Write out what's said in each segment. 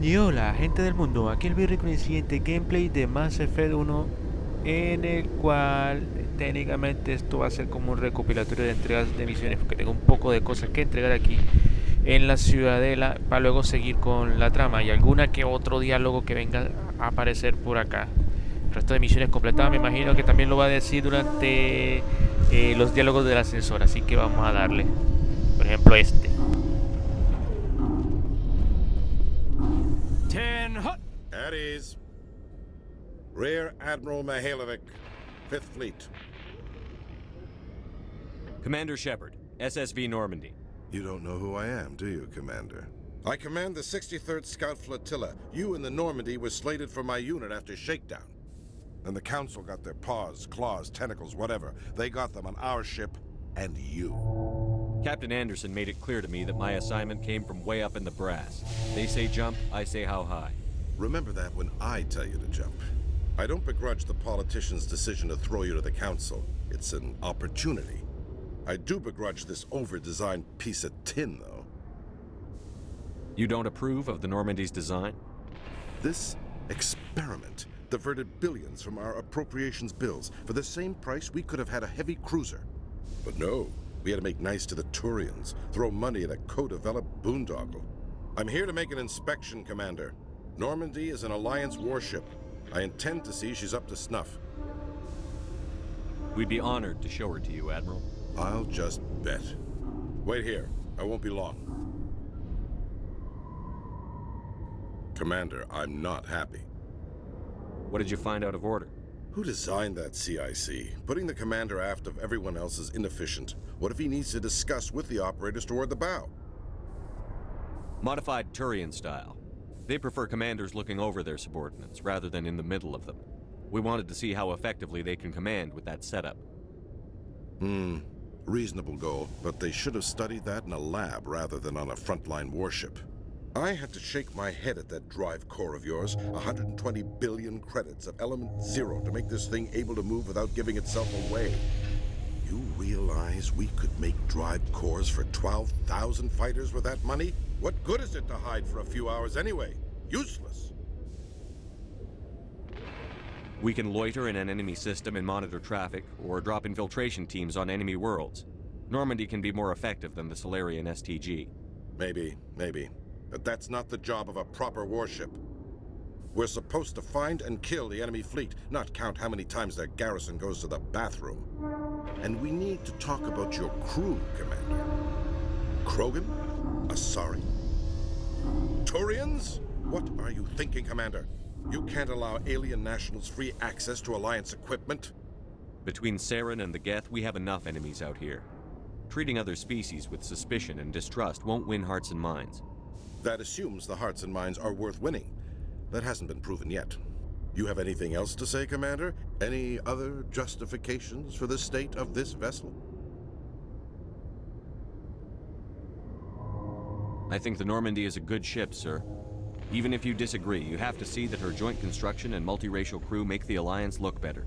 Y hola, gente del mundo, aquí el Birri con el siguiente gameplay de Mass Effect 1, en el cual técnicamente esto va a ser como un recopilatorio de entregas de misiones, porque tengo un poco de cosas que entregar aquí en la ciudadela para luego seguir con la trama y alguna que otro diálogo que venga a aparecer por acá. El resto de misiones completadas me imagino que también lo va a decir durante los diálogos del ascensor, así que vamos a darle. Por ejemplo este. At ease. Rear Admiral Mihailovic, 5th Fleet. Commander Shepard, SSV Normandy. You don't know who I am, do you, Commander? I command the 63rd Scout Flotilla. You and the Normandy were slated for my unit after shakedown. And the Council got their paws, claws, tentacles, whatever. They got them on our ship and you. Captain Anderson made it clear to me that my assignment came from way up in the brass. They say jump, I say how high. Remember that when I tell you to jump. I don't begrudge the politician's decision to throw you to the Council. It's an opportunity. I do begrudge this over-designed piece of tin, though. You don't approve of the Normandy's design? This experiment diverted billions from our appropriations bills. For the same price, we could have had a heavy cruiser. But no, we had to make nice to the Turians, throw money at a co-developed boondoggle. I'm here to make an inspection, Commander. Normandy is an Alliance warship. I intend to see she's up to snuff. We'd be honored to show her to you, Admiral. I'll just bet. Wait here. I won't be long. Commander, I'm not happy. What did you find out of order? Who designed that CIC? Putting the commander aft of everyone else is inefficient. What if he needs to discuss with the operators toward the bow? Modified Turian style. They prefer commanders looking over their subordinates, rather than in the middle of them. We wanted to see how effectively they can command with that setup. Reasonable goal, but they should have studied that in a lab rather than on a frontline warship. I had to shake my head at that drive core of yours. 120 billion credits of element 0 to make this thing able to move without giving itself away. You realize we could make drive cores for 12,000 fighters with that money? What good is it to hide for a few hours anyway? Useless. We can loiter in an enemy system and monitor traffic, or drop infiltration teams on enemy worlds. Normandy can be more effective than the Solarian STG. Maybe. But that's not the job of a proper warship. We're supposed to find and kill the enemy fleet, not count how many times their garrison goes to the bathroom. And we need to talk about your crew, Commander. Krogan? Asari? Turians? What are you thinking, Commander? You can't allow alien nationals free access to Alliance equipment? Between Saren and the Geth, we have enough enemies out here. Treating other species with suspicion and distrust won't win hearts and minds. That assumes the hearts and minds are worth winning. That hasn't been proven yet. You have anything else to say, Commander? Any other justifications for the state of this vessel? I think the Normandy is a good ship, sir. Even if you disagree, you have to see that her joint construction and multiracial crew make the Alliance look better.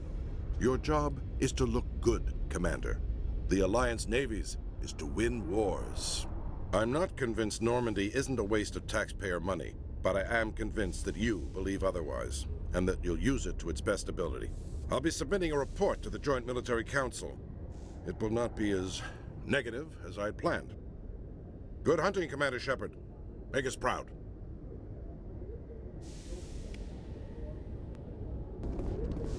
Your job is to look good, Commander. The Alliance navies is to win wars. I'm not convinced Normandy isn't a waste of taxpayer money, but I am convinced that you believe otherwise, and that you'll use it to its best ability. I'll be submitting a report to the Joint Military Council. It will not be as negative as I'd planned. Good hunting, Commander Shepard. Make us proud.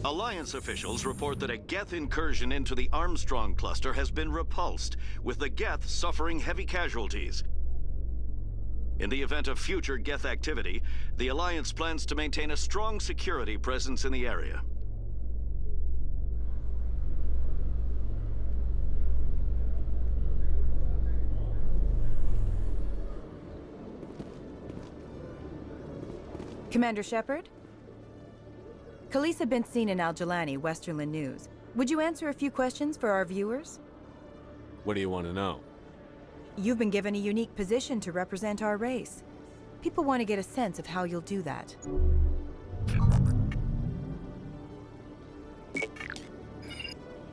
Alliance officials report that a Geth incursion into the Armstrong cluster has been repulsed, with the Geth suffering heavy casualties. In the event of future Geth activity, the Alliance plans to maintain a strong security presence in the area. Commander Shepard? Khaleesa been seen in Al-Jalani, Westerland News. Would you answer a few questions for our viewers? What do you want to know? You've been given a unique position to represent our race. People want to get a sense of how you'll do that.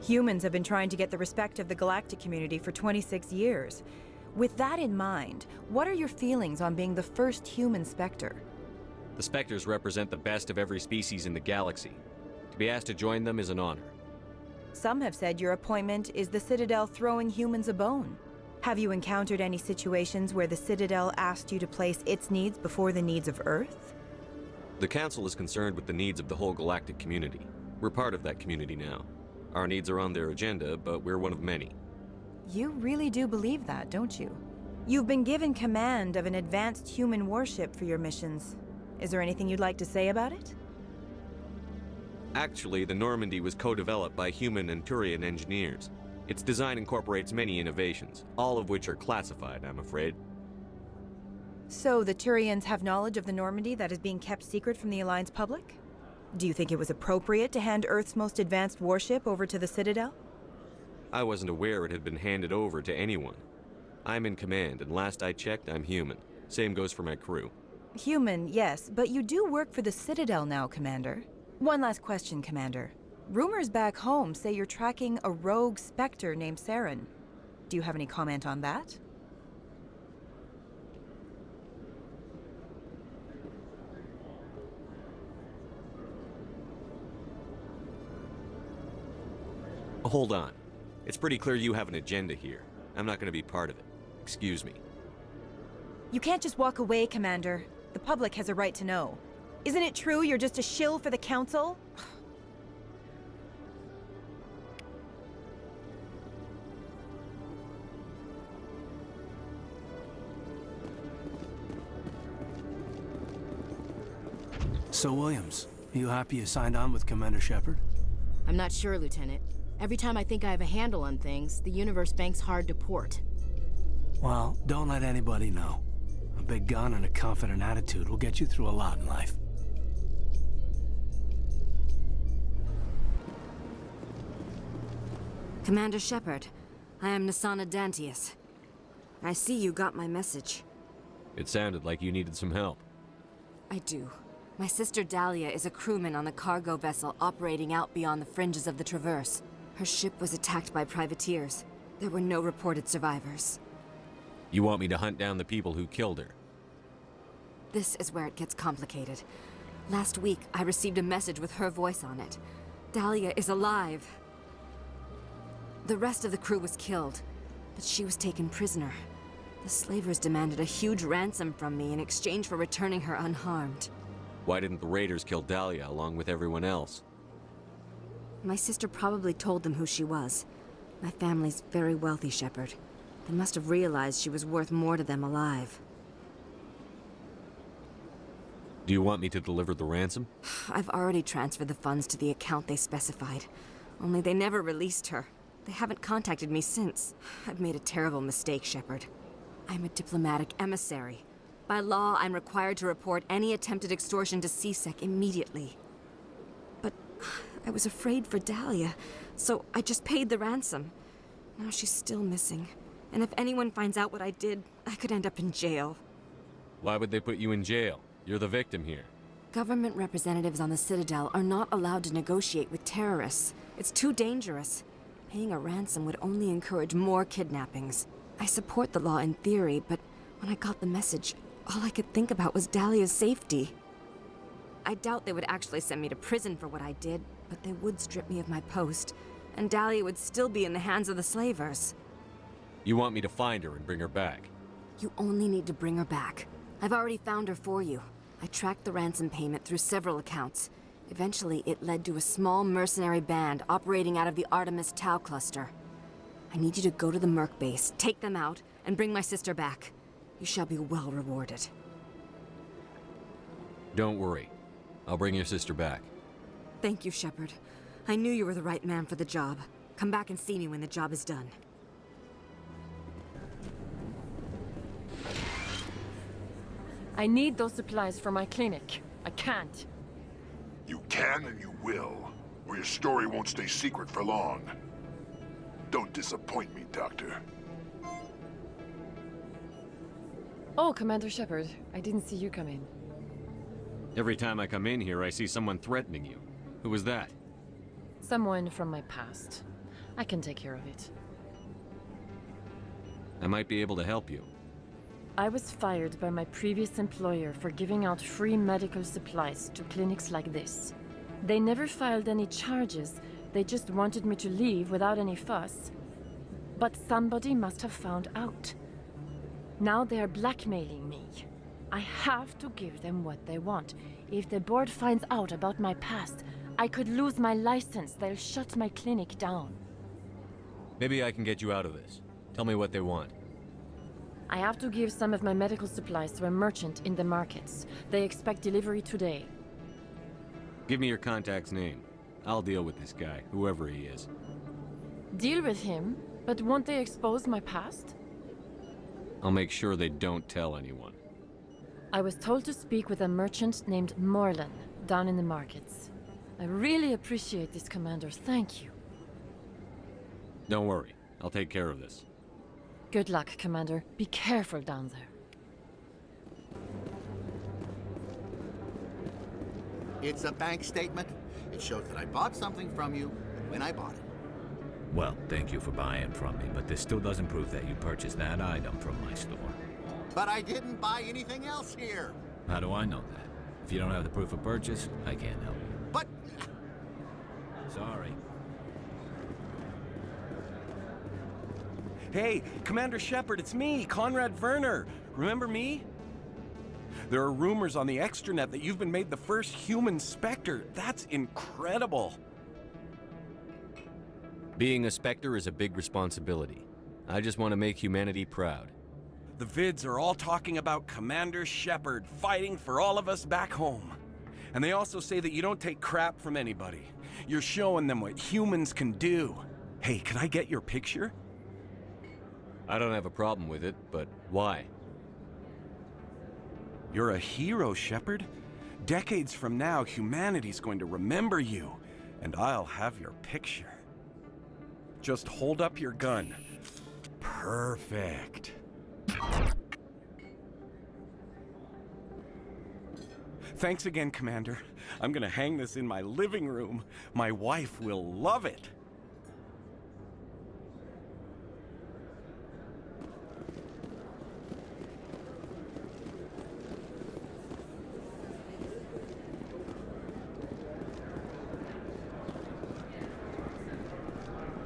Humans have been trying to get the respect of the galactic community for 26 years. With that in mind, what are your feelings on being the first human Spectre? The Spectres represent the best of every species in the galaxy. To be asked to join them is an honor. Some have said your appointment is the Citadel throwing humans a bone. Have you encountered any situations where the Citadel asked you to place its needs before the needs of Earth? The Council is concerned with the needs of the whole galactic community. We're part of that community now. Our needs are on their agenda, but we're one of many. You really do believe that, don't you? You've been given command of an advanced human warship for your missions. Is there anything you'd like to say about it? Actually, the Normandy was co-developed by human and Turian engineers. Its design incorporates many innovations, all of which are classified, I'm afraid. So the Turians have knowledge of the Normandy that is being kept secret from the Alliance public? Do you think it was appropriate to hand Earth's most advanced warship over to the Citadel? I wasn't aware it had been handed over to anyone. I'm in command, and last I checked, I'm human. Same goes for my crew. Human, yes, but you do work for the Citadel now, Commander. One last question, Commander. Rumors back home say you're tracking a rogue Spectre named Saren. Do you have any comment on that? Hold on. It's pretty clear you have an agenda here. I'm not going to be part of it. Excuse me. You can't just walk away, Commander. The public has a right to know. Isn't it true you're just a shill for the Council? So, Williams, you happy you signed on with Commander Shepard? I'm not sure, Lieutenant. Every time I think I have a handle on things, the Universe Bank's hard to port. Well, don't let anybody know. A big gun and a confident attitude will get you through a lot in life. Commander Shepard, I am Nasana Dantius. I see you got my message. It sounded like you needed some help. I do. My sister Dahlia is a crewman on the cargo vessel operating out beyond the fringes of the Traverse. Her ship was attacked by privateers. There were no reported survivors. You want me to hunt down the people who killed her? This is where it gets complicated. Last week, I received a message with her voice on it. Dahlia is alive. The rest of the crew was killed, but she was taken prisoner. The slavers demanded a huge ransom from me in exchange for returning her unharmed. Why didn't the raiders kill Dahlia along with everyone else? My sister probably told them who she was. My family's very wealthy, Shepard. They must have realized she was worth more to them alive. Do you want me to deliver the ransom? I've already transferred the funds to the account they specified. Only they never released her. They haven't contacted me since. I've made a terrible mistake, Shepard. I'm a diplomatic emissary. By law, I'm required to report any attempted extortion to CSEC immediately. But I was afraid for Dahlia, so I just paid the ransom. Now she's still missing. And if anyone finds out what I did, I could end up in jail. Why would they put you in jail? You're the victim here. Government representatives on the Citadel are not allowed to negotiate with terrorists. It's too dangerous. Paying a ransom would only encourage more kidnappings. I support the law in theory, but when I got the message, all I could think about was Dahlia's safety. I doubt they would actually send me to prison for what I did, but they would strip me of my post, and Dahlia would still be in the hands of the slavers. You want me to find her and bring her back? You only need to bring her back. I've already found her for you. I tracked the ransom payment through several accounts. Eventually, it led to a small mercenary band operating out of the Artemis Tau cluster. I need you to go to the Merc base, take them out, and bring my sister back. You shall be well rewarded. Don't worry. I'll bring your sister back. Thank you, Shepard. I knew you were the right man for the job. Come back and see me when the job is done. I need those supplies for my clinic. I can't. You can and you will, or your story won't stay secret for long. Don't disappoint me, Doctor. Oh, Commander Shepard, I didn't see you come in. Every time I come in here, I see someone threatening you. Who was that? Someone from my past. I can take care of it. I might be able to help you. I was fired by my previous employer for giving out free medical supplies to clinics like this. They never filed any charges, they just wanted me to leave without any fuss. But somebody must have found out. Now they are blackmailing me. I have to give them what they want. If the board finds out about my past, I could lose my license. They'll shut my clinic down. Maybe I can get you out of this. Tell me what they want. I have to give some of my medical supplies to a merchant in the markets. They expect delivery today. Give me your contact's name. I'll deal with this guy, whoever he is. Deal with him? But won't they expose my past? I'll make sure they don't tell anyone. I was told to speak with a merchant named Morlan, down in the markets. I really appreciate this, Commander. Thank you. Don't worry. I'll take care of this. Good luck, Commander. Be careful down there. It's a bank statement. It shows that I bought something from you and when I bought it. Well, thank you for buying from me, but this still doesn't prove that you purchased that item from my store. But I didn't buy anything else here. How do I know that? If you don't have the proof of purchase, I can't help you. But... Sorry. Hey, Commander Shepard, it's me, Conrad Werner. Remember me? There are rumors on the extranet that you've been made the first human Spectre. That's incredible. Being a Spectre is a big responsibility. I just want to make humanity proud. The vids are all talking about Commander Shepard fighting for all of us back home. And they also say that you don't take crap from anybody. You're showing them what humans can do. Hey, can I get your picture? I don't have a problem with it, but why? You're a hero, Shepard. Decades from now, humanity's going to remember you, and I'll have your picture. Just hold up your gun. Perfect. Thanks again, Commander. I'm gonna hang this in my living room. My wife will love it.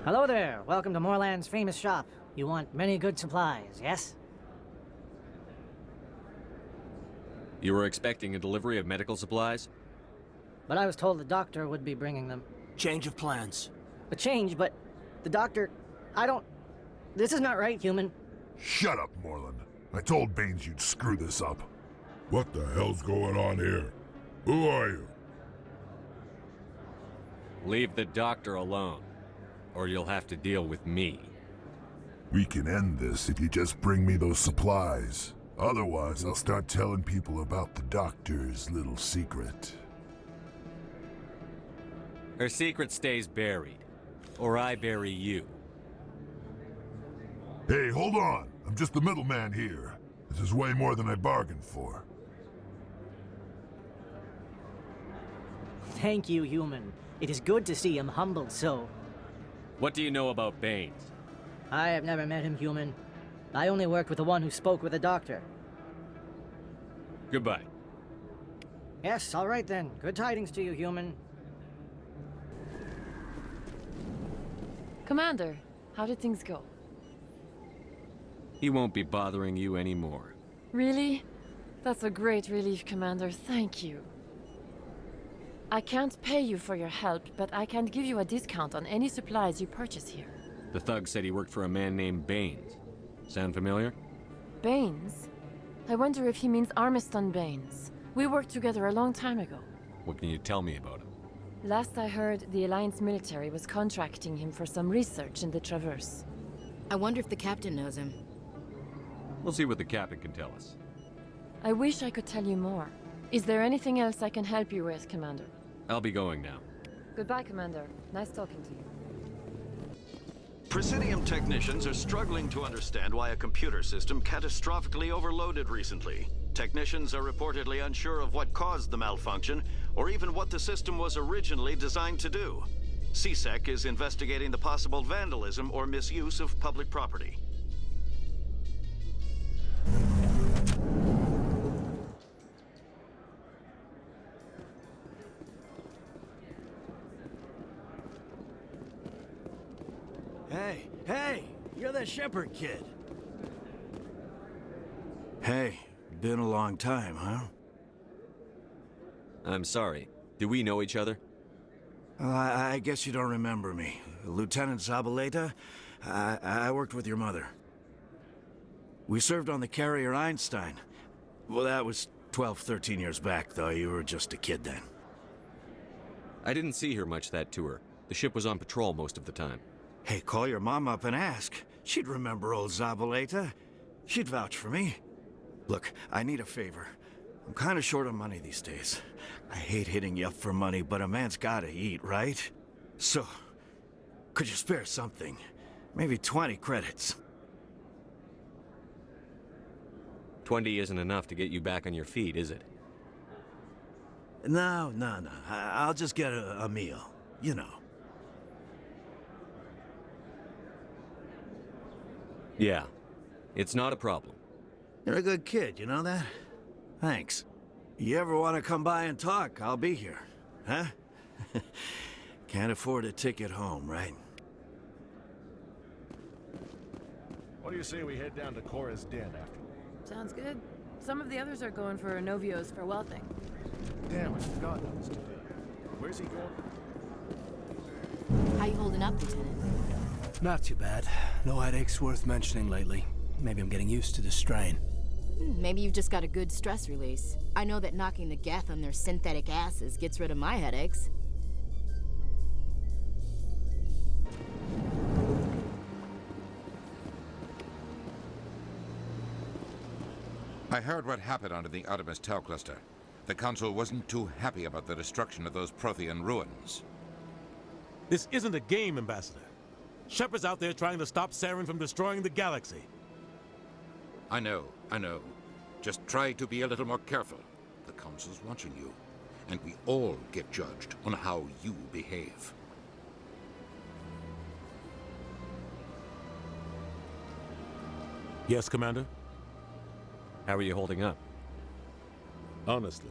Hello there. Welcome to Morland's famous shop. You want many good supplies, yes? You were expecting a delivery of medical supplies? But I was told the doctor would be bringing them. Change of plans. A change, but the doctor... I don't... This is not right, human. Shut up, Morland. I told Baines you'd screw this up. What the hell's going on here? Who are you? Leave the doctor alone, or you'll have to deal with me. We can end this if you just bring me those supplies. Otherwise, I'll start telling people about the doctor's little secret. Her secret stays buried, or I bury you. Hey, hold on. I'm just the middleman here. This is way more than I bargained for. Thank you, human. It is good to see him humbled so. What do you know about Baines? I have never met him, human. I only worked with the one who spoke with the doctor. Goodbye. Yes, all right then. Good tidings to you, human. Commander, how did things go? He won't be bothering you anymore. Really? That's a great relief, Commander. Thank you. I can't pay you for your help, but I can give you a discount on any supplies you purchase here. The thug said he worked for a man named Baines. Sound familiar? Baines? I wonder if he means Armiston Baines. We worked together a long time ago. What can you tell me about him? Last I heard, the Alliance military was contracting him for some research in the Traverse. I wonder if the captain knows him. We'll see what the captain can tell us. I wish I could tell you more. Is there anything else I can help you with, Commander? I'll be going now. Goodbye, Commander. Nice talking to you. Presidium technicians are struggling to understand why a computer system catastrophically overloaded recently. Technicians are reportedly unsure of what caused the malfunction, or even what the system was originally designed to do. CSEC is investigating the possible vandalism or misuse of public property. Hey, you're that Shepard kid. Hey, been a long time, huh? I'm sorry. Do we know each other? Well, I guess you don't remember me. Lieutenant Zabaleta? I worked with your mother. We served on the carrier Einstein. Well, that was 12, 13 years back, though. You were just a kid then. I didn't see her much that tour. The ship was on patrol most of the time. Hey, call your mom up and ask. She'd remember old Zabaleta. She'd vouch for me. Look, I need a favor. I'm kind of short on money these days. I hate hitting you up for money, but a man's gotta eat, right? So, could you spare something? Maybe 20 credits. 20 isn't enough to get you back on your feet, is it? No. I'll just get a meal. You know. Yeah. It's not a problem. You're a good kid, you know that? Thanks. You ever want to come by and talk, I'll be here. Huh? Can't afford a ticket home, right? What do you say we head down to Cora's den after? Sounds good. Some of the others are going for Novio's farewell thing. Damn, I forgot that was today. Where's he going? How you holding up, Lieutenant? Not too bad. No headaches worth mentioning lately. Maybe I'm getting used to the strain. Maybe you've just got a good stress release. I know that knocking the geth on their synthetic asses gets rid of my headaches. I heard what happened under the Artemis Tau cluster. The Council wasn't too happy about the destruction of those Prothean ruins. This isn't a game, Ambassador. Shepard's out there trying to stop Saren from destroying the galaxy. I know. Just try to be a little more careful. The Council's watching you, and we all get judged on how you behave. Yes, Commander? How are you holding up? Honestly,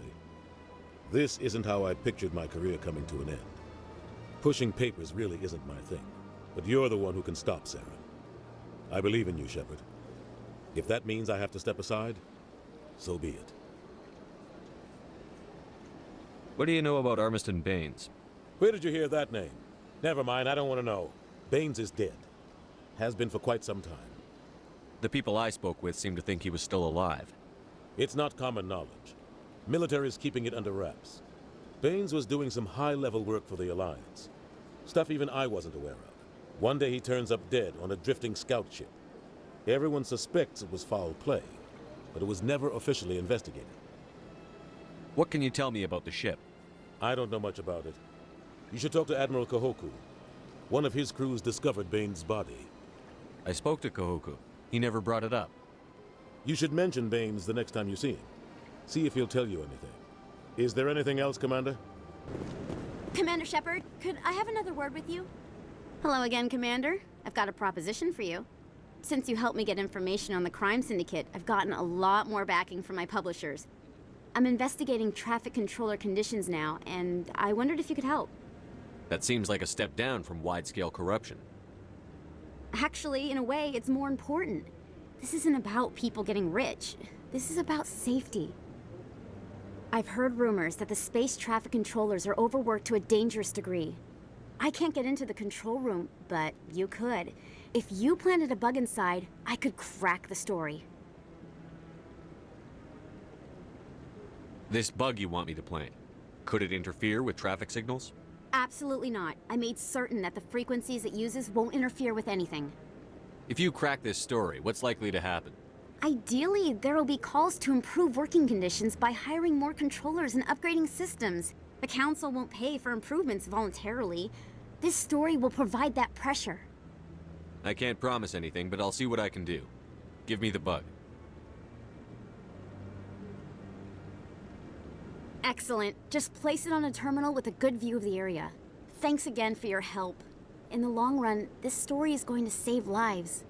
this isn't how I pictured my career coming to an end. Pushing papers really isn't my thing, but you're the one who can stop Saren. I believe in you, Shepard. If that means I have to step aside, so be it. What do you know about Armiston Baines? Where did you hear that name? Never mind, I don't want to know. Baines is dead. Has been for quite some time. The people I spoke with seem to think he was still alive. It's not common knowledge. Military is keeping it under wraps. Baines was doing some high-level work for the Alliance. Stuff even I wasn't aware of. One day he turns up dead on a drifting scout ship. Everyone suspects it was foul play, but it was never officially investigated. What can you tell me about the ship? I don't know much about it. You should talk to Admiral Kahoku. One of his crews discovered Baines' body. I spoke to Kahoku. He never brought it up. You should mention Baines the next time you see him. See if he'll tell you anything. Is there anything else, Commander? Commander Shepard, could I have another word with you? Hello again, Commander. I've got a proposition for you. Since you helped me get information on the crime syndicate, I've gotten a lot more backing from my publishers. I'm investigating traffic controller conditions now, and I wondered if you could help. That seems like a step down from wide-scale corruption. Actually, in a way, it's more important. This isn't about people getting rich. This is about safety. I've heard rumors that the space traffic controllers are overworked to a dangerous degree. I can't get into the control room, but you could. If you planted a bug inside, I could crack the story. This bug you want me to plant, could it interfere with traffic signals? Absolutely not. I made certain that the frequencies it uses won't interfere with anything. If you crack this story, what's likely to happen? Ideally, there will be calls to improve working conditions by hiring more controllers and upgrading systems. The Council won't pay for improvements voluntarily. This story will provide that pressure. I can't promise anything, but I'll see what I can do. Give me the bug. Excellent. Just place it on a terminal with a good view of the area. Thanks again for your help. In the long run, this story is going to save lives.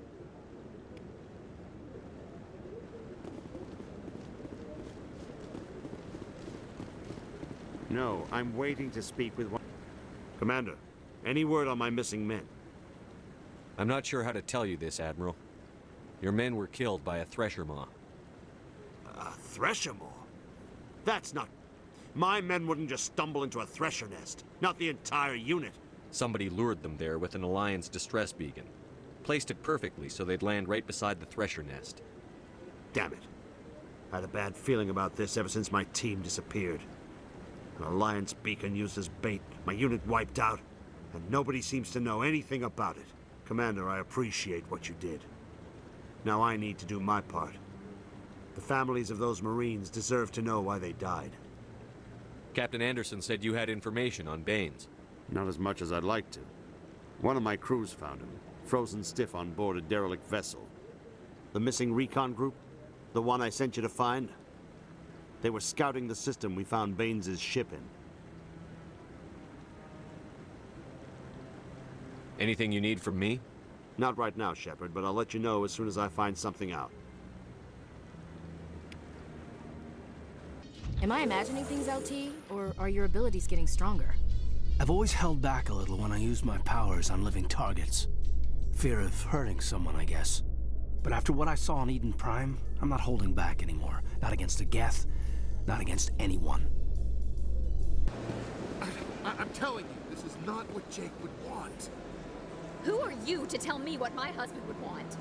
No, I'm waiting to speak with one... Commander, any word on my missing men? I'm not sure how to tell you this, Admiral. Your men were killed by a thresher maw. A thresher maw? That's not... My men wouldn't just stumble into a thresher nest. Not the entire unit. Somebody lured them there with an Alliance distress beacon. Placed it perfectly so they'd land right beside the thresher nest. Damn it. I had a bad feeling about this ever since my team disappeared. An Alliance beacon used as bait, my unit wiped out, and nobody seems to know anything about it. Commander, I appreciate what you did. Now I need to do my part. The families of those Marines deserve to know why they died. Captain Anderson said you had information on Baines. Not as much as I'd like to. One of my crews found him, frozen stiff on board a derelict vessel. The missing recon group? The one I sent you to find? They were scouting the system we found Baines' ship in. Anything you need from me? Not right now, Shepard, but I'll let you know as soon as I find something out. Am I imagining things, LT? Or are your abilities getting stronger? I've always held back a little when I use my powers on living targets. Fear of hurting someone, I guess. But after what I saw on Eden Prime, I'm not holding back anymore. Not against a Geth, not against anyone. I'm telling you, this is not what Jake would want. Who are you to tell me what my husband would want?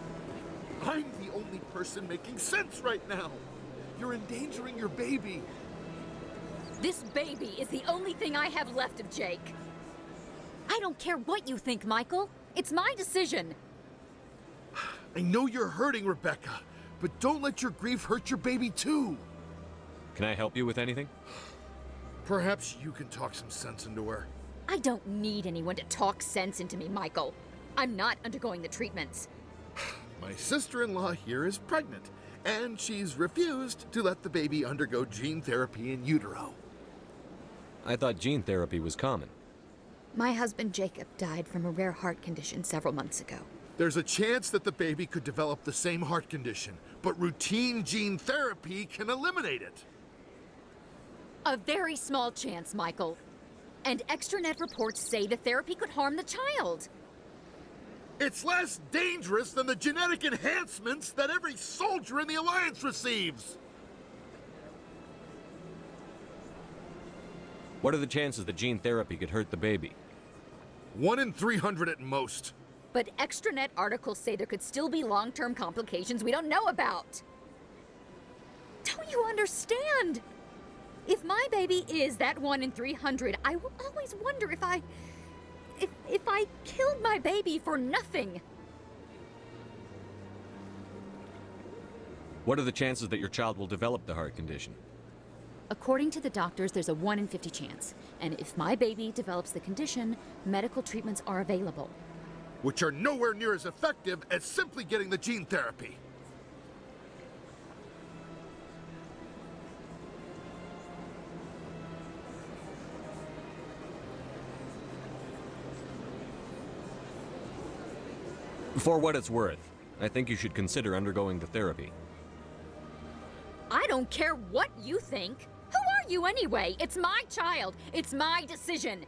I'm the only person making sense right now. You're endangering your baby. This baby is the only thing I have left of Jake. I don't care what you think, Michael. It's my decision. I know you're hurting, Rebecca, but don't let your grief hurt your baby too. Can I help you with anything? Perhaps you can talk some sense into her. I don't need anyone to talk sense into me, Michael. I'm not undergoing the treatments. My sister-in-law here is pregnant, and she's refused to let the baby undergo gene therapy in utero. I thought gene therapy was common. My husband Jacob died from a rare heart condition several months ago. There's a chance that the baby could develop the same heart condition, but routine gene therapy can eliminate it. A very small chance, Michael. And extranet reports say the therapy could harm the child. It's less dangerous than the genetic enhancements that every soldier in the Alliance receives. What are the chances that gene therapy could hurt the baby? 1 in 300 at most. But extranet articles say there could still be long-term complications we don't know about. Don't you understand? If my baby is that 1 in 300, I will always wonder if I killed my baby for nothing. What are the chances that your child will develop the heart condition? According to the doctors, there's a 1 in 50 chance. And if my baby develops the condition, medical treatments are available. Which are nowhere near as effective as simply getting the gene therapy. For what it's worth, I think you should consider undergoing the therapy. I don't care what you think. Who are you anyway? It's my child. It's my decision.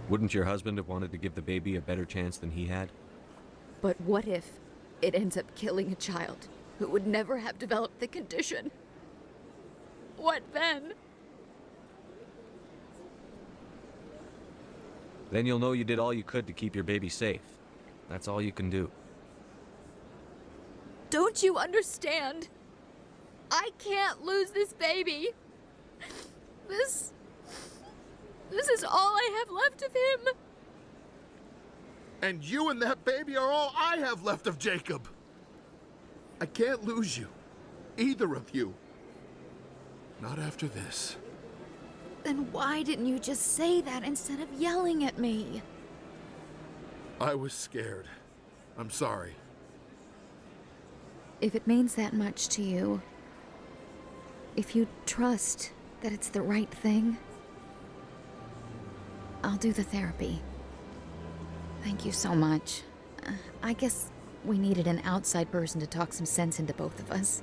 Wouldn't your husband have wanted to give the baby a better chance than he had? But what if it ends up killing a child who would never have developed the condition? What then? Then you'll know you did all you could to keep your baby safe. That's all you can do. Don't you understand? I can't lose this baby. This is all I have left of him. And you and that baby are all I have left of Jacob. I can't lose you. Either of you. Not after this. Then why didn't you just say that instead of yelling at me? I was scared. I'm sorry. If it means that much to you, if you trust that it's the right thing, I'll do the therapy. Thank you so much. I guess we needed an outside person to talk some sense into both of us.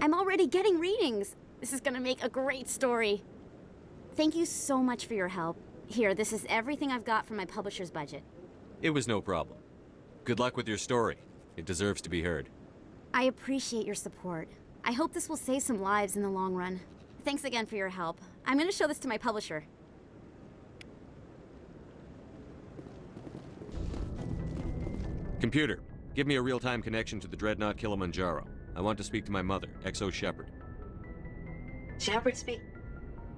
I'm already getting readings. This is gonna make a great story. Thank you so much for your help. Here, this is everything I've got from my publisher's budget. It was no problem. Good luck with your story. It deserves to be heard. I appreciate your support. I hope this will save some lives in the long run. Thanks again for your help. I'm gonna show this to my publisher. Computer, give me a real-time connection to the Dreadnought Kilimanjaro. I want to speak to my mother, XO Shepard. Shepard speak?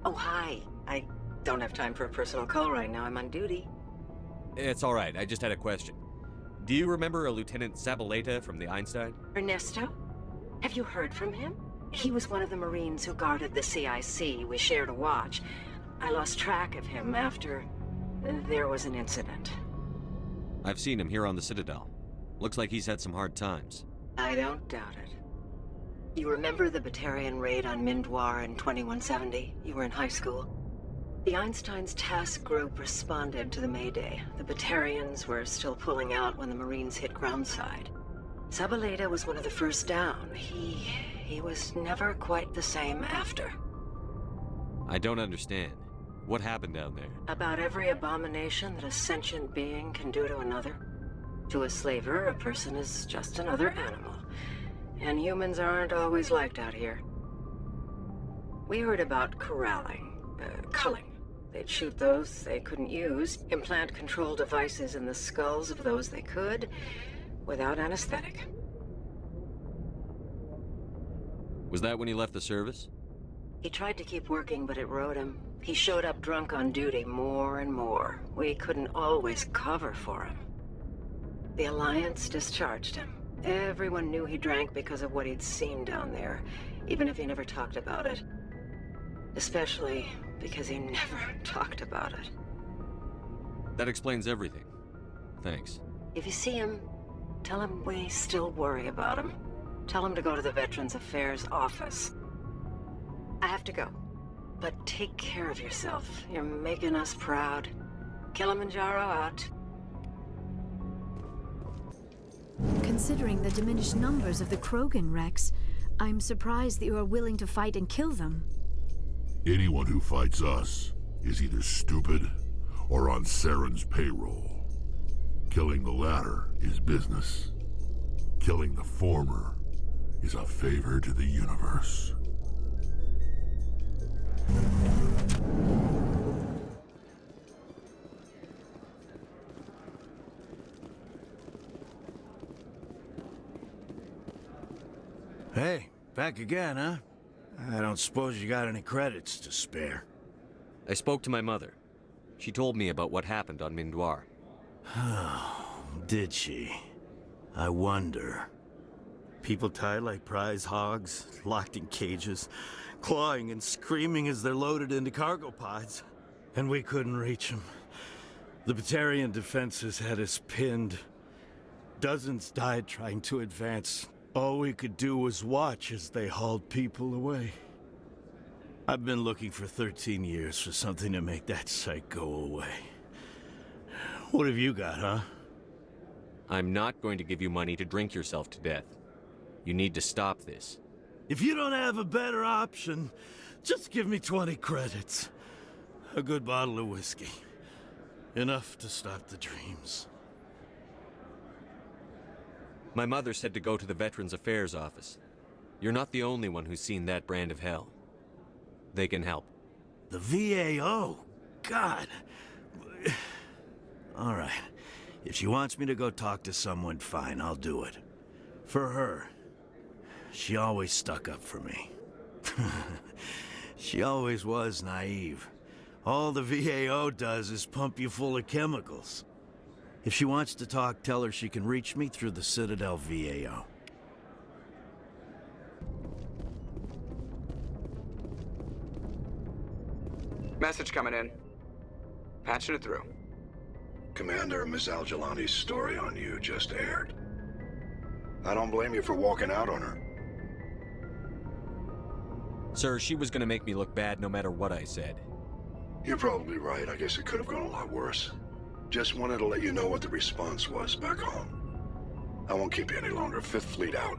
Oh, hi. I don't have time for a personal call right now. I'm on duty. It's all right. I just had a question. Do you remember a Lieutenant Zabaleta from the Einstein? Ernesto? Have you heard from him? He was one of the Marines who guarded the CIC. We shared a watch. I lost track of him after there was an incident. I've seen him here on the Citadel. Looks like he's had some hard times. I don't doubt it. You remember the Batarian raid on Mindwar in 2170? You were in high school. The Einstein's task group responded to the Mayday. The Batarians were still pulling out when the Marines hit groundside. Zabaleta was one of the first down. He was never quite the same after. I don't understand. What happened down there? About every abomination that a sentient being can do to another. To a slaver, a person is just another animal. And humans aren't always liked out here. We heard about corralling, culling. They'd shoot those they couldn't use, implant control devices in the skulls of those they could, without anesthetic. Was that when he left the service? He tried to keep working, but it rode him. He showed up drunk on duty more and more. We couldn't always cover for him. The Alliance discharged him. Everyone knew he drank because of what he'd seen down there, even if he never talked about it. Especially because he never talked about it. That explains everything. Thanks. If you see him, tell him we still worry about him. Tell him to go to the Veterans Affairs office. I have to go, but take care of yourself. You're making us proud. Kilimanjaro out. Considering the diminished numbers of the Krogan Rex, I'm surprised that you are willing to fight and kill them. Anyone who fights us is either stupid or on Saren's payroll. Killing the latter is business. Killing the former is a favor to the universe. Hey, back again, huh? I don't suppose you got any credits to spare. I spoke to my mother. She told me about what happened on Mindwar. Did she? I wonder. People tied like prize hogs, locked in cages, clawing and screaming as they're loaded into cargo pods. And we couldn't reach them. The Batarian defenses had us pinned. Dozens died trying to advance. All we could do was watch as they hauled people away. I've been looking for 13 years for something to make that sight go away. What have you got, huh? I'm not going to give you money to drink yourself to death. You need to stop this. If you don't have a better option, just give me 20 credits. A good bottle of whiskey. Enough to stop the dreams. My mother said to go to the Veterans Affairs office. You're not the only one who's seen that brand of hell. They can help. The VAO? God. All right. If she wants me to go talk to someone, fine, I'll do it. For her. She always stuck up for me. She always was naive. All the VAO does is pump you full of chemicals. If she wants to talk, tell her she can reach me through the Citadel VAO. Message coming in. Patching it through. Commander, Miss Al-Jalani's story on you just aired. I don't blame you for walking out on her. Sir, she was gonna make me look bad no matter what I said. You're probably right. I guess it could have gone a lot worse. Just wanted to let you know what the response was back home. I won't keep you any longer. 5th Fleet out.